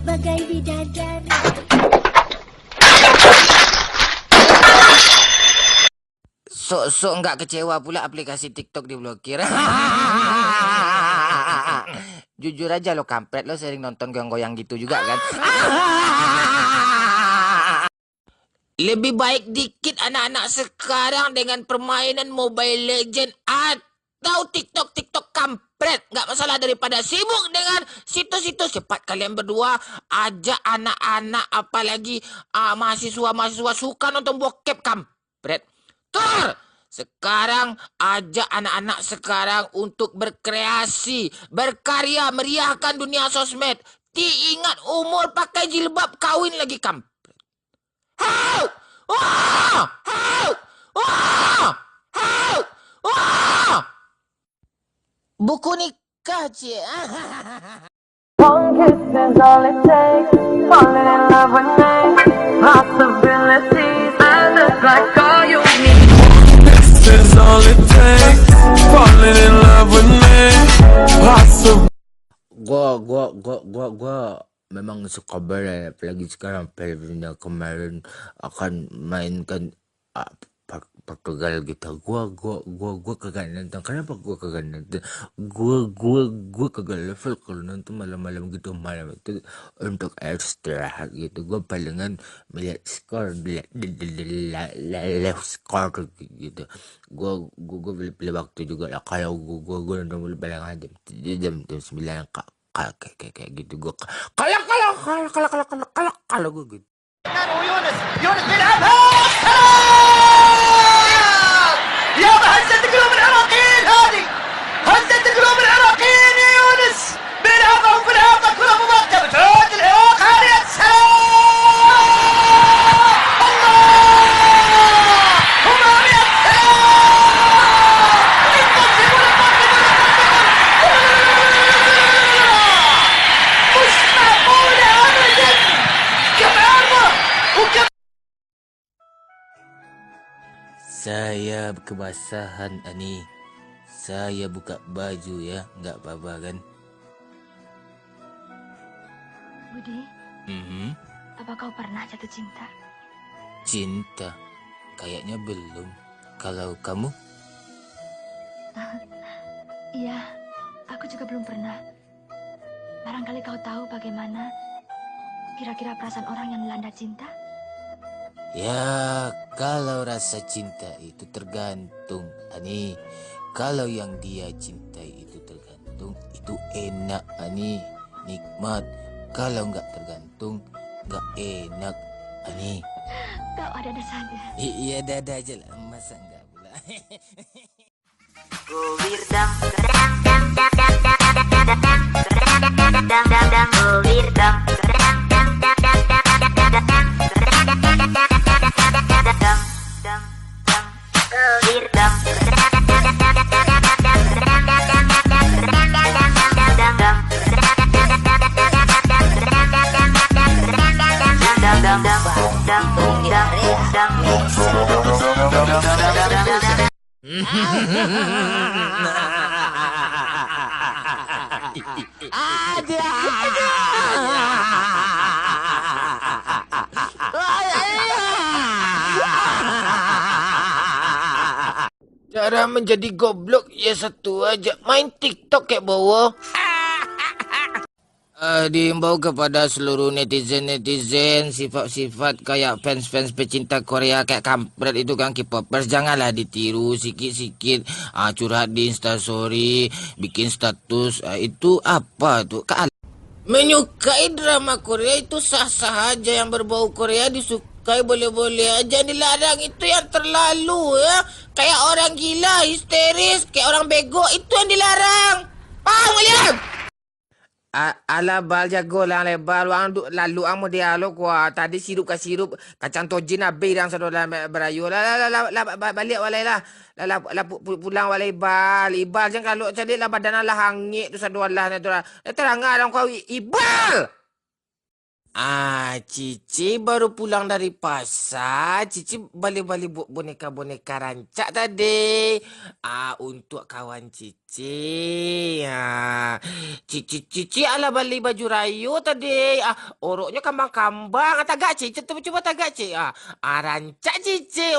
bagai bidadari. Sok-sok nggak kecewa pula aplikasi TikTok diblokir. Jujur aja lo kampret, lo sering nonton goyang-goyang gitu juga kan? Lebih baik dikit anak-anak sekarang dengan permainan Mobile Legend atau TikTok kampret. Nggak masalah daripada sibuk dengan situs-situs. Cepat kalian berdua ajak anak-anak apalagi mahasiswa-mahasiswa suka nonton bokep kampret. Sekarang ajak anak-anak sekarang untuk berkreasi, berkarya, meriahkan dunia sosmed. Ingat umur pakai jilbab kawin lagi kampret. Help! Oh! Help! Oh! Help! Oh! Buku nikah, cik. One kiss is all it takes. Falling in love with me. Possibilities. I look like all you need. This is all it takes. Falling in love with me. Gua memang suka berat, apalagi sekarang filmnya kemarin akan mainkan Portugal gitu. Gua kagak nonton. Kenapa gua kagak nonton? Gua kagak level kalau nonton malam-malam gitu, malam itu untuk istirahat gitu. Gua palingan melihat skor, live skor gitu. Gua beli waktu juga lah. Kalau gua nonton palingan jam 9 kayak gitu. Gua kalau gua gitu. يونس بيلعبها يابا هزت قلوب العراقيين هذه هزت قلوب العراقيين يا يونس بيلعبها وفي العارضة كرة مماطلة بتعود العراق هذه يا سلام الله همام يا مش معقولة أبدا كم عارضة وكم Saya kebasahan Ani. Saya buka baju ya, nggak apa-apa kan? Budi, apa kau pernah jatuh cinta? Cinta? Kayaknya belum. Kalau kamu? Iya, aku juga belum pernah. Barangkali kau tahu bagaimana kira-kira perasaan orang yang melanda cinta? Ya, kalau rasa cinta itu tergantung, Ani. Kalau yang dia cintai itu tergantung, itu enak, Ani. Nikmat. Kalau nggak tergantung, nggak enak, Ani. Kau ada-ada saja. Iya, dada aja lah. Masa nggak pula? Cara menjadi goblok ya satu aja, main TikTok kayak bawa. Diimbau kepada seluruh netizen sifat-sifat kayak fans pecinta Korea kayak kampret itu kan, K-popers, janganlah ditiru sikit-sikit. Curhat di Instastory, bikin status, itu apa tuh? Menyukai drama Korea itu sah-sah aja, yang berbau Korea disukai boleh-boleh aja, dilarang itu yang terlalu ya. Kayak orang gila, histeris, kayak orang bego, itu yang dilarang. Paham kalian? Ala bal jago lang lebar wang lalu ang dialog wa tadi sirup kacang tojin abe dang sado la berayu balik walai lah pulang walai ibal jang kalau jadi lah badan lah hangit tu sado lah tu terang orang kau ibal Cici baru pulang dari pasar. Cici balik-balik buat boneka-boneka rancak tadi. Untuk kawan Cici. Cici ala beli baju rayu tadi. Oroknya kambang-kambang. Tagak Cici, coba tagak Cici. Rancak Cici.